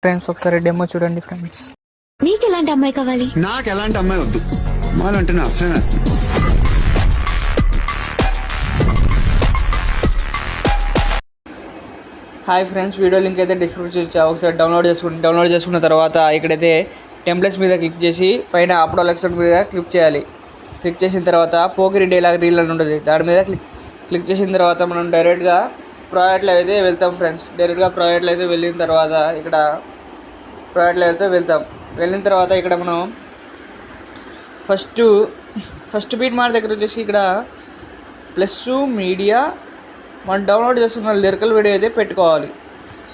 Friends ఒకసారి demo చూడండి friends. నీకు ఎలాంటి అమ్మాయి కావాలి? నాకు ఎలాంటి అమ్మాయి వద్దు, మాలంటే అసలు వేస్తుంది. హాయ్ ఫ్రెండ్స్, వీడియో లింక్ అయితే డిస్క్రిప్షన్ ఇచ్చా, ఒకసారి డౌన్లోడ్ చేసుకున్న తర్వాత ఇక్కడైతే టెంప్లెట్స్ మీద క్లిక్ చేసి పైన అప్లోడ్ ఎలక్షన్ మీద క్లిక్ చేయాలి. క్లిక్ చేసిన తర్వాత పోకిరి డైలాగ్ రీల్ అని ఉంటుంది, దాని మీద క్లిక్ చేసిన తర్వాత మనం డైరెక్ట్గా ప్రాజెక్ట్లో అయితే వెళ్తాం ఫ్రెండ్స్. డైరెక్ట్గా ప్రాజెక్ట్లో అయితే వెళ్ళిన తర్వాత ఇక్కడ ప్రాజెక్ట్లో అయితే వెళ్ళిన తర్వాత ఇక్కడ మనం ఫస్ట్ బీట్ మార్ దగ్గర వచ్చేసి ఇక్కడ ప్లస్ మీడియా మనం డౌన్లోడ్ చేసుకున్న లిరికల్ వీడియో అయితే పెట్టుకోవాలి.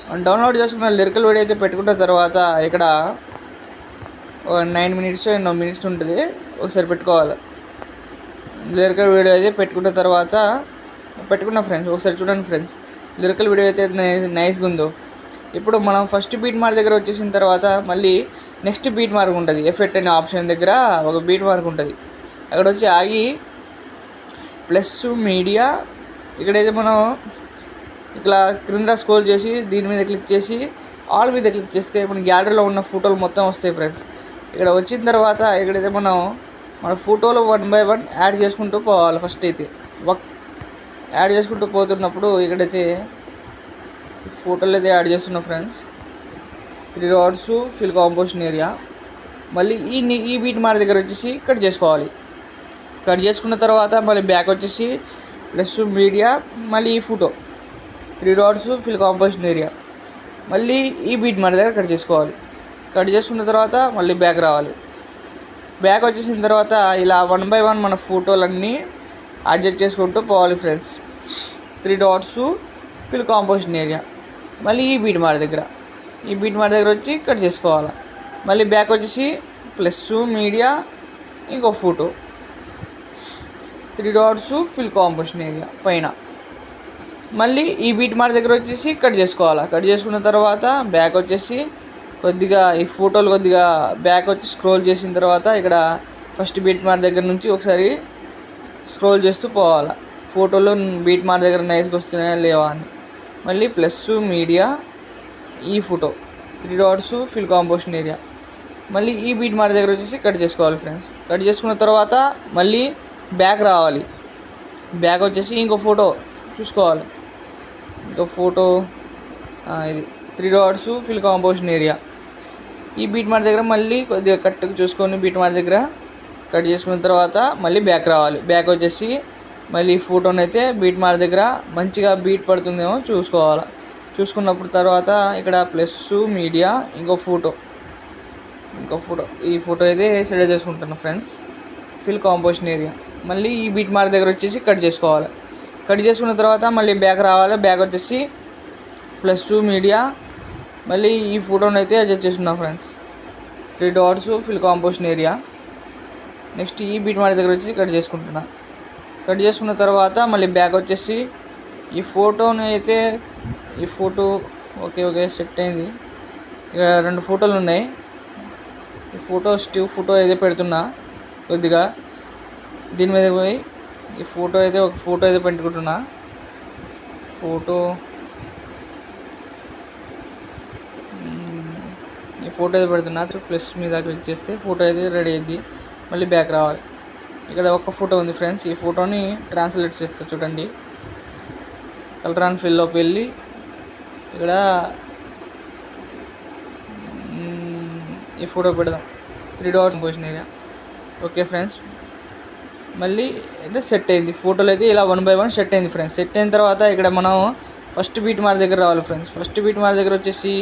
మనం డౌన్లోడ్ చేసుకున్న లిరికల్ వీడియో అయితే పెట్టుకున్న తర్వాత ఇక్కడ 9 మినిట్స్ ఎన్నో మినిట్స్ ఉంటుంది, ఒకసారి పెట్టుకోవాలి. లిరికల్ వీడియో అయితే పెట్టుకున్న తర్వాత పెట్టుకున్న ఫ్రెండ్స్ ఒకసారి చూడండి ఫ్రెండ్స్, లిరికల్ వీడియో అయితే నైస్గా ఉందో. ఇప్పుడు మనం ఫస్ట్ బీట్ మార్క్ దగ్గర వచ్చేసిన తర్వాత మళ్ళీ నెక్స్ట్ బీట్ మార్క్ ఉంటుంది, ఎఫెక్ట్ అనే ఆప్షన్ దగ్గర ఒక బీట్ మార్క్ ఉంటుంది. అక్కడ వచ్చి ఆగి ప్లస్ మీడియా ఇక్కడైతే మనం ఇట్లా క్రింద స్క్రోల్ చేసి దీని మీద క్లిక్ చేసి ఆల్ మీద క్లిక్ చేస్తే మన గ్యాలరీలో ఉన్న ఫోటోలు మొత్తం వస్తాయి ఫ్రెండ్స్. ఇక్కడ వచ్చిన తర్వాత ఇక్కడైతే మనం మన ఫోటోలు 1 by 1 యాడ్ చేసుకుంటూ పోవాలి. ఫస్ట్ అయితే యాడ్ చేసుకుంటూ పోతున్నప్పుడు ఇక్కడైతే ఫోటోలు అయితే యాడ్ చేస్తున్నాం friends. 3 dots fill composition area. మళ్ళీ ఈ బీట్ మార్ దగ్గర వచ్చేసి కట్ చేసుకోవాలి. కట్ చేసుకున్న తర్వాత మళ్ళీ బ్యాక్ వచ్చేసి ప్లస్ మీడియా, మళ్ళీ ఈ photo 3 dots fill composition area. మళ్ళీ ఈ బీట్ మార్ దగ్గర కట్ చేసుకోవాలి. కట్ చేసుకున్న తర్వాత మళ్ళీ బ్యాక్ రావాలి. బ్యాక్ వచ్చేసిన తర్వాత ఇలా 1 by 1 మన ఫోటోలన్నీ అడ్జస్ట్ చేసుకుంటూ పోవాలి friends. 3 dots fill composition area. మళ్ళీ ఈ బీట్ మార్ దగ్గర వచ్చి కట్ చేసుకోవాలి. మళ్ళీ బ్యాక్ వచ్చేసి ప్లస్ మీడియా, ఇంకో photo 3 dots fill composition area పైన. మళ్ళీ ఈ బీట్ మార్ దగ్గర వచ్చేసి కట్ చేసుకోవాలి. కట్ చేసుకున్న తర్వాత బ్యాక్ వచ్చేసి కొద్దిగా ఈ ఫోటోలు కొద్దిగా బ్యాక్ వచ్చి స్క్రోల్ చేసిన తర్వాత ఇక్కడ ఫస్ట్ బీట్ మార్ దగ్గర నుంచి ఒకసారి స్క్రోల్ చేస్తూ పోవాలి, ఫోటోలు బీట్ మార్ దగ్గర నైస్గా వస్తున్నాయా లేవా అని. మళ్ళీ ప్లస్ మీడియా, ఈ photo 3 dots fill composition area. మళ్ళీ ఈ బీట్ మార్ దగ్గర వచ్చేసి కట్ చేసుకోవాలి ఫ్రెండ్స్. కట్ చేసుకున్న తర్వాత మళ్ళీ బ్యాక్ రావాలి. బ్యాక్ వచ్చేసి ఇంకో ఫోటో చూసుకోవాలి, ఇంకో ఫోటో ఇది 3 dots ఫిల్ కాంపోజిషన్ ఏరియా. ఈ బీట్ మార్ దగ్గర మళ్ళీ కొద్దిగా కట్టుకు చూసుకొని బీట్ మార్ దగ్గర కట్ చేసుకున్న తర్వాత మళ్ళీ బ్యాక్ రావాలి. బ్యాక్ వచ్చేసి మళ్ళీ ఫోటోని అయితే బీట్ మార్ దగ్గర మంచిగా బీట్ పడుతుందేమో చూసుకోవాలి. చూసుకున్నప్పుడు తర్వాత ఇక్కడ ప్లస్ మీడియా, ఇంకో ఫోటో ఈ ఫోటో అయితే సెలెక్ట్ చేసుకుంటున్నాను ఫ్రెండ్స్, ఫిల్ కాంపోజిషన్ ఏరియా. మళ్ళీ ఈ బీట్ మార్ దగ్గర వచ్చేసి కట్ చేసుకోవాలి. కట్ చేసుకున్న తర్వాత మళ్ళీ బ్యాక్ రావాలి. బ్యాక్ వచ్చేసి ప్లస్ మీడియా, మళ్ళీ ఈ ఫోటోని అయితే అడ్జస్ట్ చేసుకున్నాం friends. 3 dots fill composition area. Next ఈ బీట్ మార్ దగ్గర వచ్చి కట్ చేసుకుంటున్నా. కట్ చేసుకున్న తర్వాత మళ్ళీ బ్యాక్ వచ్చేసి ఈ ఫోటోని అయితే ఈ ఫోటో ఓకే సెట్ అయింది. ఇక 2 ఫోటోలు ఉన్నాయి. ఈ ఫోటో అయితే పెడుతున్నా కొద్దిగా దీని మీద పోయి ఈ ఫోటో అయితే పెట్టుకుంటున్నా. ఈ ఫోటో అయితే పెడుతున్నా. ప్లస్ మీద క్లిక్ చేస్తే ఫోటో అయితే రెడీ అయింది. మళ్ళీ బ్యాక్ రావాలి. ఇక్కడ ఒక ఫోటో ఉంది ఫ్రెండ్స్, ఈ ఫోటోని ట్రాన్స్లేట్ చేస్తా చూడండి. కలర్ అండ్ ఫిల్లోకి వెళ్ళి ఇక్కడ ఈ ఫోటో పెడదాం, 3 dots position area. Okay friends, మళ్ళీ అయితే సెట్ అయింది. ఫోటోలు అయితే ఇలా 1 by 1 సెట్ అయింది ఫ్రెండ్స్. సెట్ అయిన తర్వాత ఇక్కడ మనం ఫస్ట్ బీట్ మార్ దగ్గర రావాలి ఫ్రెండ్స్. ఫస్ట్ బీట్ మార్ దగ్గర వచ్చేసి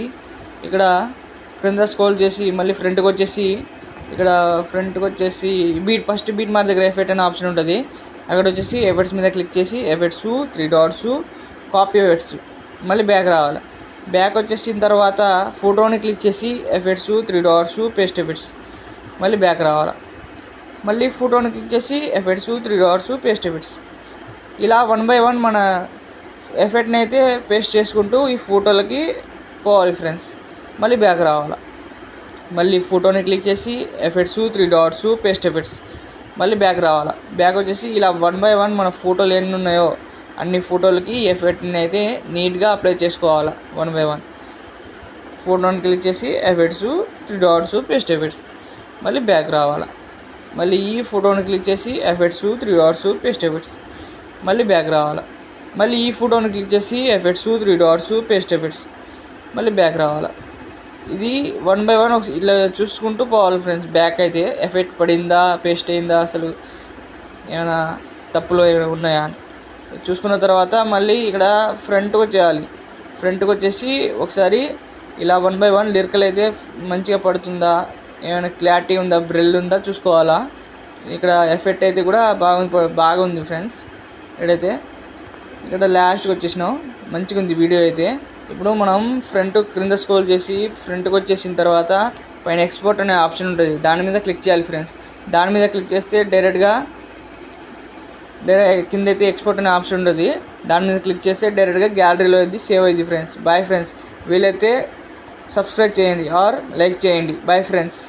ఇక్కడ క్రింద స్క్రోల్ చేసి మళ్ళీ ఫ్రంట్కి వచ్చేసి ఇక్కడ ఫస్ట్ బీట్ మార్ దగ్గర ఎఫెక్ట్ అనే ఆప్షన్ ఉంటుంది. అక్కడ వచ్చేసి ఎఫెక్ట్స్ మీద క్లిక్ చేసి ఎఫెక్ట్స్ 3 dots కాపీ ఎఫెక్ట్స్. మళ్ళీ బ్యాక్ రావాలి. బ్యాక్ వచ్చేసిన తర్వాత ఫోటోని క్లిక్ చేసి ఎఫెక్ట్స్ 3 dots పేస్ట్ ఎఫెక్ట్స్. మళ్ళీ బ్యాక్ రావాలి. మళ్ళీ ఫోటోని క్లిక్ చేసి ఎఫెక్ట్స్ 3 dots పేస్ట్ ఎఫెక్ట్స్. ఇలా 1 by 1 మన ఎఫెక్ట్ని అయితే పేస్ట్ చేసుకుంటూ ఈ ఫోటోలకి పోవాలి ఫ్రెండ్స్. మళ్ళీ బ్యాక్ రావాలి. మళ్ళీ ఫోటోని క్లిక్ చేసి ఎఫెక్ట్స్ 3 dots పేస్ట్ ఎఫెక్ట్స్. మళ్ళీ బ్యాక్ రావాలి. బ్యాక్ వచ్చేసి ఇలా 1 by 1 మన ఫోటోలు ఎన్ని ఉన్నాయో అన్ని ఫోటోలకి ఎఫెక్ట్ని అయితే నీట్గా అప్లై చేసుకోవాలి 1 by 1. ఫోటోని క్లిక్ చేసి ఎఫెక్ట్స్ 3 డాట్స్ పేస్ట్ ఎఫెక్ట్స్, మళ్ళీ బ్యాక్ రావాలి. మళ్ళీ ఈ ఫోటోని క్లిక్ చేసి ఎఫెక్ట్స్ 3 డాట్స్ పేస్ట్ ఎఫెక్ట్స్, మళ్ళీ బ్యాక్ రావాలి. మళ్ళీ ఈ ఫోటోని క్లిక్ చేసి ఎఫెక్ట్స్ 3 డాట్స్ పేస్ట్ ఎఫెక్ట్స్, మళ్ళీ బ్యాక్ రావాలి. ఇది 1 బై 1 ఇట్లా చూసుకుంటూ పోవాలి ఫ్రెండ్స్. బ్యాక్ అయితే ఎఫెక్ట్ పడిందా, పేస్ట్ అయిందా, అసలు ఏమైనా తప్పులు ఏమైనా ఉన్నాయా అని చూసుకున్న తర్వాత మళ్ళీ ఇక్కడ ఫ్రంట్కి వచ్చేయాలి. ఫ్రంట్కి వచ్చేసి ఒకసారి ఇలా 1 బై 1 లిరికల్ అయితే మంచిగా పడుతుందా, ఏమైనా క్లారిటీ ఉందా, బ్రిల్ ఉందా చూసుకోవాలా. ఇక్కడ ఎఫెక్ట్ అయితే కూడా బాగుంది ఫ్రెండ్స్. ఇక్కడ లాస్ట్కి వచ్చేసినాం, మంచిగా ఉంది వీడియో అయితే. ఇప్పుడు మనం ఫ్రంట్ క్రింద స్క్రోల్ చేసి ఫ్రంట్కి వచ్చేసిన తర్వాత పైన ఎక్స్పోర్ట్ అనే ఆప్షన్ ఉంటుంది, దాని మీద క్లిక్ చేయాలి ఫ్రెండ్స్. దాని మీద క్లిక్ చేస్తే డైరెక్ట్గా కింద అయితే ఎక్స్పోర్ట్ అనే ఆప్షన్ ఉంటుంది, దాని మీద క్లిక్ చేస్తే డైరెక్ట్గా గ్యాలరీలో అయితే సేవ్ అయింది ఫ్రెండ్స్. Bye friends. వీలైతే సబ్స్క్రైబ్ చేయండి ఆర్ లైక్ చేయండి. Bye friends.